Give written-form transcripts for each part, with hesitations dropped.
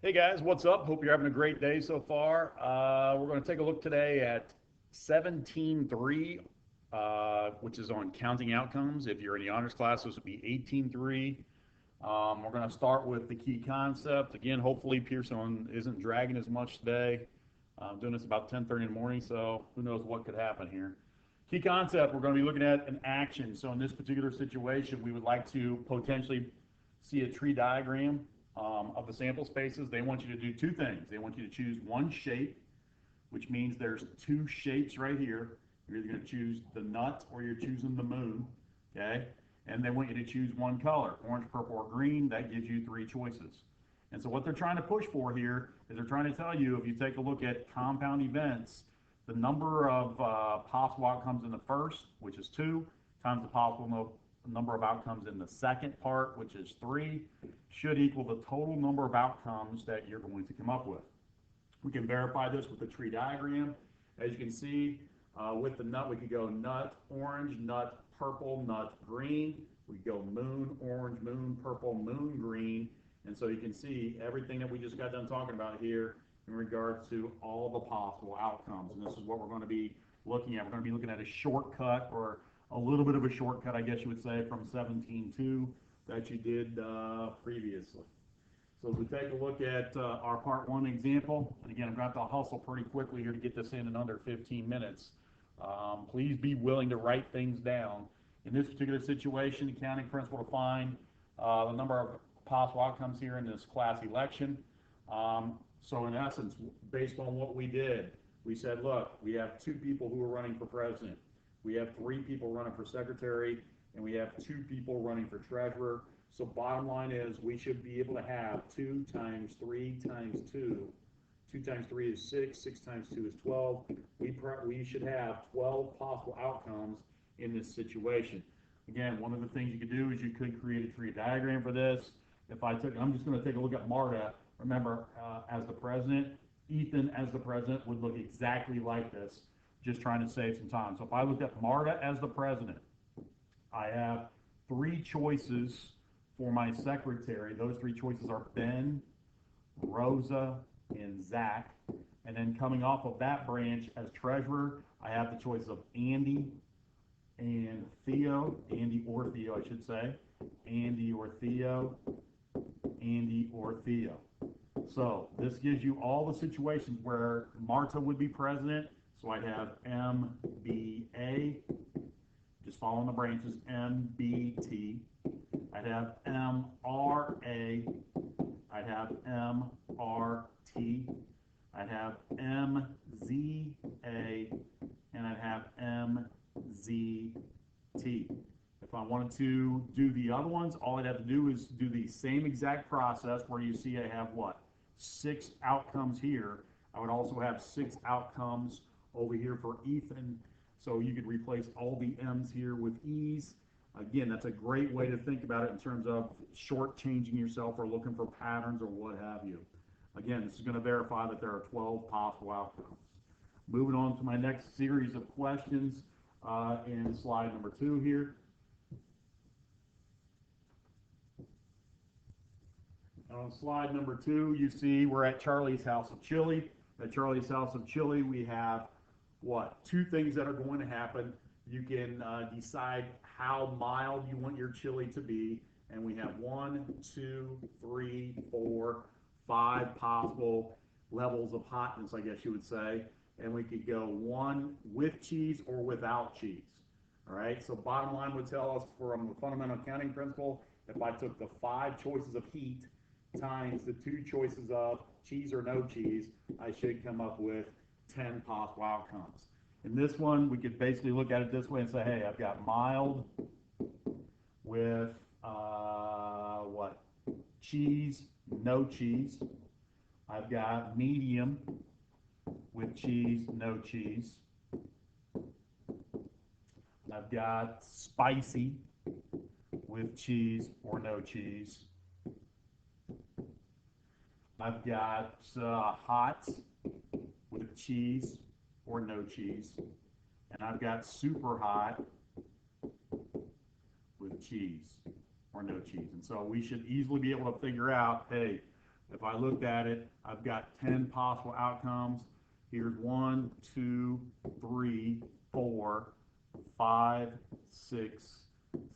Hey guys, what's up? Hope you're having a great day so far. We're going to take a look today at 17.3, which is on counting outcomes. If you're in the honors class, this would be 18.3. We're going to start with the key concept. Again, hopefully Pearson isn't dragging as much today. I'm doing this about 10:30 in the morning, so who knows what could happen here. Key concept, we're going to be looking at an action. So in this particular situation, we would like to potentially see a tree diagram of the sample spaces. They want you to do two things. They want you to choose one shape, which means there's two shapes right here. You're either going to choose the nut or you're choosing the moon, okay? And they want you to choose one color, orange, purple, or green. That gives you three choices. And so what they're trying to push for here is they're trying to tell you, if you take a look at compound events, the number of possible outcomes in the first, which is 2, times the possible number of outcomes in the second part, which is 3, should equal the total number of outcomes that you're going to come up with. We can verify this with the tree diagram. As you can see, with the nut, we could go nut orange, nut purple, nut green. We could go moon orange, moon purple, moon green. And so you can see everything that we just got done talking about here in regards to all the possible outcomes. And this is what we're going to be looking at. We're going to be looking at a shortcut, or a little bit of a shortcut, I guess you would say, from 17.2 that you did previously. So as we take a look at our part 1 example, and again, I'm going to have to hustle pretty quickly here to get this in under 15 minutes. Please be willing to write things down. In this particular situation, the counting principle to find the number of possible outcomes here in this class election. So in essence, based on what we did, we said, look, we have 2 people who are running for president. We have 3 people running for secretary, and we have 2 people running for treasurer. So bottom line is we should be able to have 2 times 3 times 2. 2 times 3 is 6, 6 times 2 is 12. We should have 12 possible outcomes in this situation. Again, one of the things you could do is you could create a tree diagram for this. I'm just going to take a look at Marta, remember, as the president. Ethan as the president would look exactly like this, just trying to save some time. So if I look at Marta as the president, I have 3 choices for my secretary. Those 3 choices are Ben, Rosa, and Zach. And then coming off of that branch as treasurer, I have the choices of Andy and Theo, Andy or Theo, I should say, Andy or Theo, Andy or Theo. So this gives you all the situations where Marta would be president. So I'd have MBA, just following the branches, MBT. I'd have MRA. I'd have MRT. I'd have MZA, and I'd have MZT. If I wanted to do the other ones, all I'd have to do is do the same exact process where you see I have what? 6 outcomes here. I would also have 6 outcomes over here for Ethan. So you could replace all the M's here with E's. Again, that's a great way to think about it in terms of shortchanging yourself or looking for patterns or what have you. Again, this is going to verify that there are 12 possible outcomes. Moving on to my next series of questions in slide number 2 here. On slide number 2, you see we're at Charlie's House of Chili. At Charlie's House of Chili, we have what? 2 things that are going to happen. You can decide how mild you want your chili to be, and we have 1, 2, 3, 4, 5 possible levels of hotness, I guess you would say, and we could go 1 with cheese or without cheese. All right, so bottom line would tell us from the fundamental counting principle, if I took the 5 choices of heat times the 2 choices of cheese or no cheese, I should come up with 10 possible outcomes. In this one, we could basically look at it this way and say, hey, I've got mild with what? Cheese, no cheese. I've got medium with cheese, no cheese. I've got spicy with cheese or no cheese. I've got hot with cheese or no cheese. And I've got super hot with cheese or no cheese. And so we should easily be able to figure out, hey, If I looked at it, I've got 10 possible outcomes. Here's 1, 2, 3, 4, 5, 6,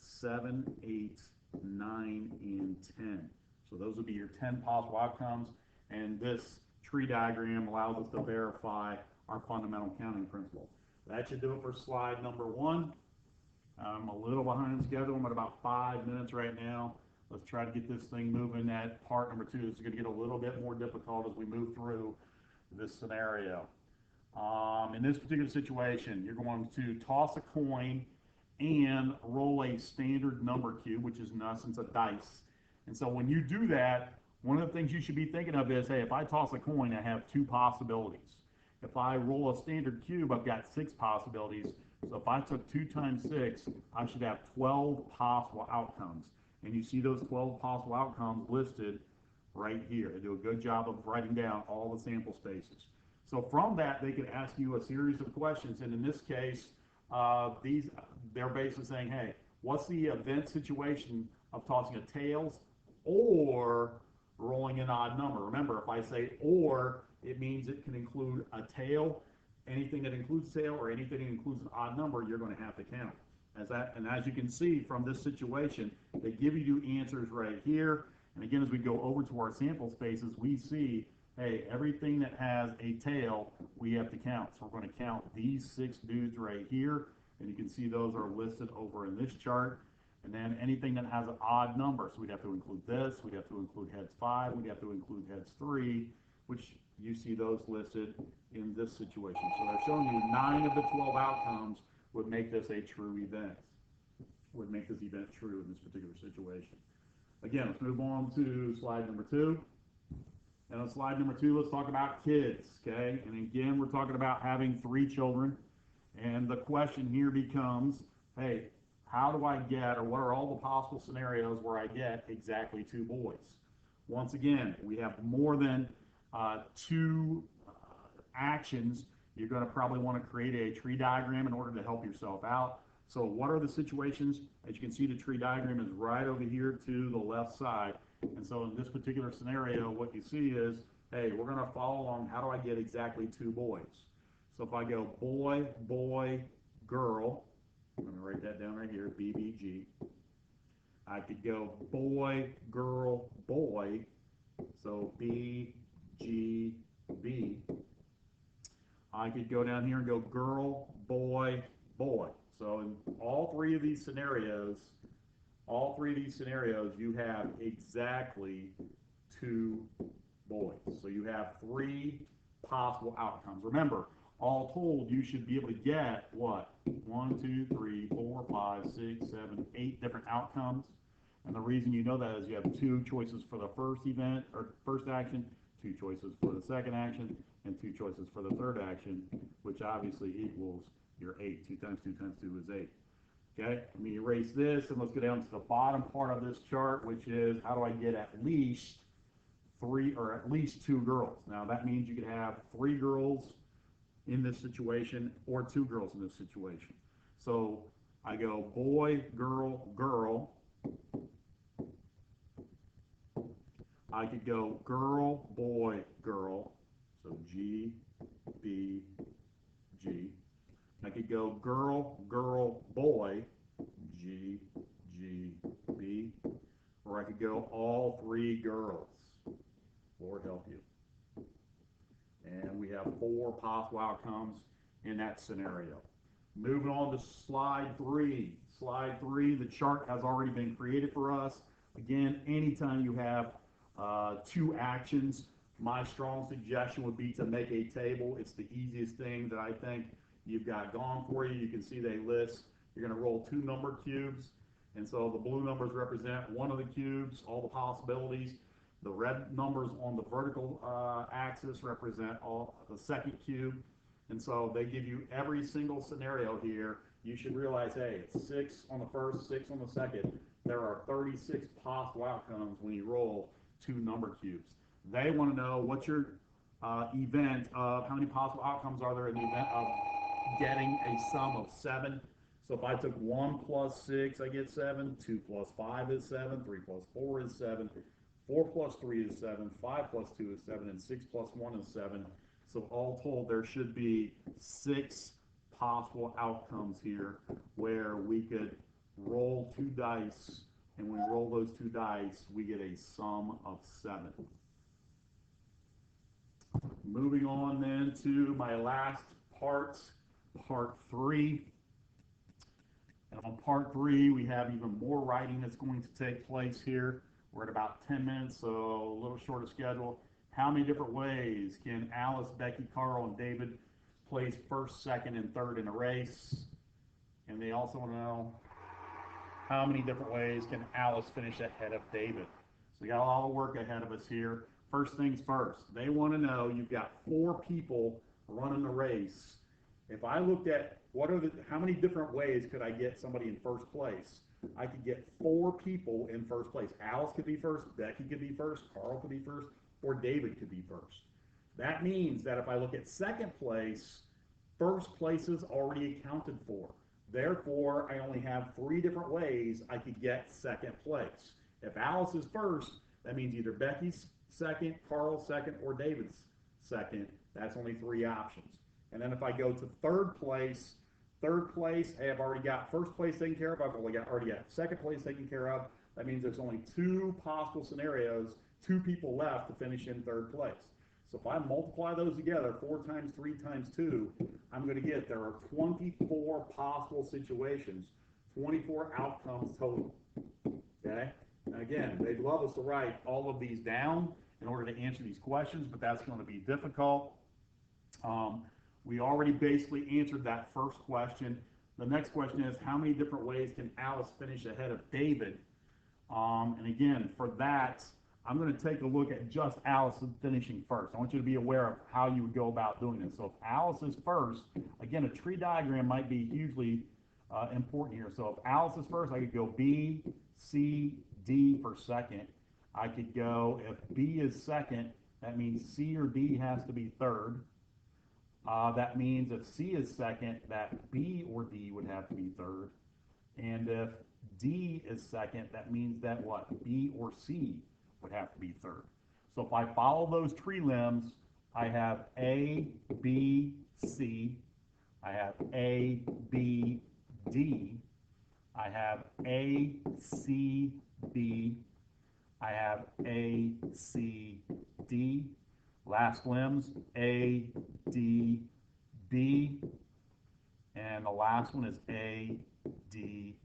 7, 8, 9, and 10. So those would be your 10 possible outcomes. And this tree diagram allows us to verify our fundamental counting principle. That should do it for slide number 1. I'm a little behind schedule. I'm at about 5 minutes right now. Let's try to get this thing moving at part number 2. This is going to get a little bit more difficult as we move through this scenario. In this particular situation, you're going to toss a coin and roll a standard number cube, which is in essence a dice. And so when you do that, one of the things you should be thinking of is, hey, if I toss a coin, I have 2 possibilities. If I roll a standard cube, I've got 6 possibilities. So if I took 2 times 6, I should have 12 possible outcomes. And you see those 12 possible outcomes listed right here. They do a good job of writing down all the sample spaces. So from that, they could ask you a series of questions. And in this case, they're basically saying, hey, what's the event situation of tossing a tails or rolling an odd number? Remember, if I say or, it means it can include a tail. Anything that includes tail or anything that includes an odd number, you're going to have to count. And as you can see from this situation, they give you answers right here. And again, as we go over to our sample spaces, we see, hey, everything that has a tail, we have to count. So we're going to count these 6 dudes right here. And you can see those are listed over in this chart. And then anything that has an odd number, so we'd have to include this, we'd have to include heads 5, we'd have to include heads 3, which you see those listed in this situation. So they're showing you 9 of the 12 outcomes would make this a true event, would make this event true in this particular situation. Again, let's move on to slide number 2. And on slide number 2, let's talk about kids, okay? And again, we're talking about having 3 children. And the question here becomes, hey, how do I get, or what are all the possible scenarios where I get exactly 2 boys? Once again, we have more than 2 actions. You're going to probably want to create a tree diagram in order to help yourself out. So what are the situations? As you can see, the tree diagram is right over here to the left side. And so in this particular scenario, what you see is, hey, we're going to follow along. How do I get exactly 2 boys? So if I go boy, boy, girl, I'm going to write that down right here, BBG. I could go boy, girl, boy, so BGB. I could go down here and go girl, boy, boy. So in all 3 of these scenarios, you have exactly 2 boys. So you have 3 possible outcomes. Remember, all told, you should be able to get what? 1, 2, 3, 4, 5, 6, 7, 8 different outcomes. And the reason you know that is you have 2 choices for the first event or first action, 2 choices for the second action, and 2 choices for the third action, which obviously equals your 8. 2 times 2 times 2 is 8. Okay, let me erase this and let's go down to the bottom part of this chart, which is how do I get at least 3 or at least 2 girls? Now that means you could have 3 girls in this situation or 2 girls in this situation. So I go boy, girl, girl. I could go girl, boy, girl. So G, B, G. I could go girl, girl, boy, G, G, B. Or I could go all 3 girls. Lord help you. And we have 4 possible outcomes in that scenario. Moving on to slide 3. Slide 3, the chart has already been created for us. Again, anytime you have 2 actions, my strong suggestion would be to make a table. It's the easiest thing that I think you've got going for you. You can see they list, you're going to roll 2 number cubes. And so the blue numbers represent one of the cubes, all the possibilities. The red numbers on the vertical axis represent all the second cube. And so they give you every single scenario here. You should realize, hey, it's 6 on the first, 6 on the second. There are 36 possible outcomes when you roll 2 number cubes. They want to know what's your event of how many possible outcomes are there in the event of getting a sum of 7. So if I took 1 plus 6, I get 7. 2 plus 5 is 7. 3 plus 4 is 7. 4 plus 3 is 7, 5 plus 2 is 7, and 6 plus 1 is 7. So all told, there should be 6 possible outcomes here where we could roll 2 dice, and when we roll those 2 dice, we get a sum of 7. Moving on then to my last part, part 3. And on part 3, we have even more writing that's going to take place here. We're at about 10 minutes, so a little shorter schedule. How many different ways can Alice, Becky, Carl, and David place first, second, and third in a race? And they also want to know how many different ways can Alice finish ahead of David? So we got a lot of work ahead of us here. First things first, they want to know you've got 4 people running the race. If I looked at how many different ways could I get somebody in first place? I could get 4 people in first place. Alice could be first, Becky could be first, Carl could be first, or David could be first. That means that if I look at second place, first place is already accounted for. Therefore, I only have 3 different ways I could get second place. If Alice is first, that means either Becky's second, Carl's second, or David's second. That's only 3 options. And then if I go to third place, I have already got first place taken care of. I've already got second place taken care of. That means there's only 2 possible scenarios, 2 people left to finish in third place. So if I multiply those together, 4 times 3 times 2, I'm going to get there are 24 possible situations, 24 outcomes total. Okay? And again, they'd love us to write all of these down in order to answer these questions, but that's going to be difficult. We already basically answered that first question. The next question is, how many different ways can Alice finish ahead of David? And again, for that, I'm going to take a look at just Alice finishing first. I want you to be aware of how you would go about doing this. So if Alice is first, again, a tree diagram might be hugely important here. So if Alice is first, I could go B, C, D for second. I could go, if B is second, that means C or D has to be third. That means if C is second, that B or D would have to be third. And if D is second, that means that what? B or C would have to be third. So if I follow those tree limbs, I have A, B, C. I have A, B, D. I have A, C, B. I have A, C, D. Last limbs, A, D, B. And the last one is A, D,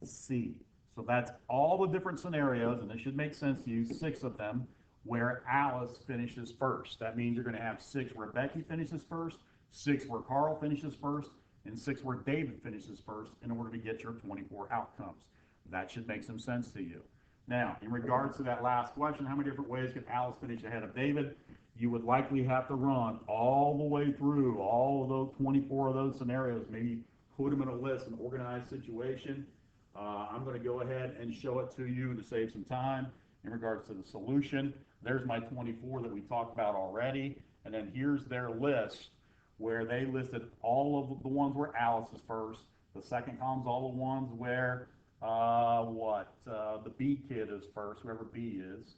C. So that's all the different scenarios, and this should make sense to you, 6 of them, where Alice finishes first. That means you're going to have 6 where Becky finishes first, 6 where Carl finishes first, and 6 where David finishes first in order to get your 24 outcomes. That should make some sense to you. Now, in regards to that last question, how many different ways could Alice finish ahead of David? You would likely have to run all the way through all of those 24 of those scenarios, maybe put them in a list, an organized situation. I'm going to go ahead and show it to you to save some time in regards to the solution. There's my 24 that we talked about already, and then here's their list where they listed all of the ones where Alice is first. The second column's all the ones where the B kid is first, whoever B is.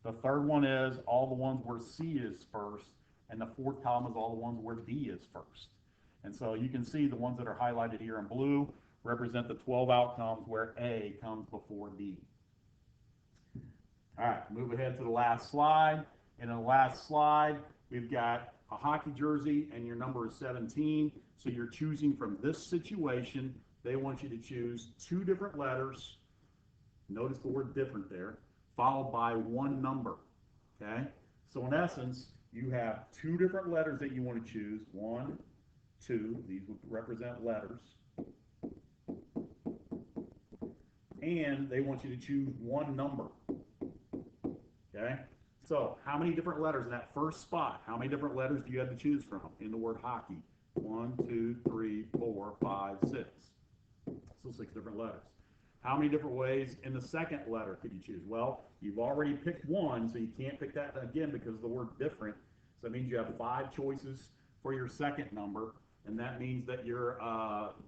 The third one is all the ones where C is first, and the fourth column is all the ones where D is first. And so you can see the ones that are highlighted here in blue represent the 12 outcomes where A comes before D. All right, move ahead to the last slide. In the last slide, we've got a hockey jersey, and your number is 17. So you're choosing from this situation. They want you to choose 2 different letters. Notice the word different there, followed by 1 number, okay? So in essence, you have 2 different letters that you want to choose. 1, 2, these would represent letters. And they want you to choose 1 number, okay? So how many different letters in that first spot, how many different letters do you have to choose from in the word hockey? 1, 2, 3, 4, 5, 6. So 6 different letters. How many different ways in the second letter could you choose? Well, you've already picked 1, so you can't pick that again because of the word different. So that means you have 5 choices for your second number, and that means that your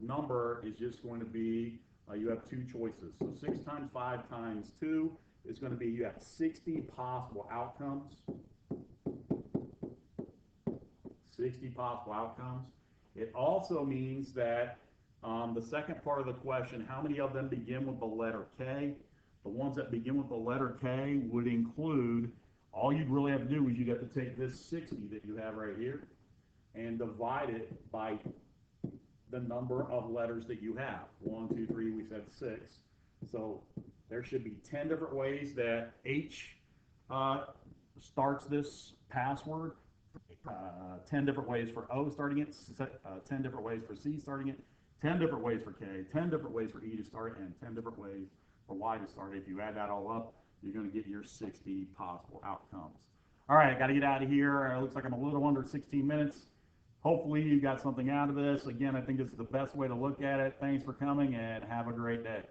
number is just going to be, you have 2 choices. So 6 times 5 times 2 is going to be you have 60 possible outcomes. 60 possible outcomes. It also means that the second part of the question, how many of them begin with the letter K? The ones that begin with the letter K would include, all you'd really have to do is you'd have to take this 60 that you have right here and divide it by the number of letters that you have. 1, 2, 3, we said 6. So there should be 10 different ways that H starts this password, 10 different ways for O starting it, 10 different ways for C starting it, 10 different ways for K, 10 different ways for E to start it, and 10 different ways for Y to start it. If you add that all up, you're going to get your 60 possible outcomes. All right, I got to get out of here. It looks like I'm a little under 16 minutes. Hopefully you got something out of this. Again, I think this is the best way to look at it. Thanks for coming and have a great day.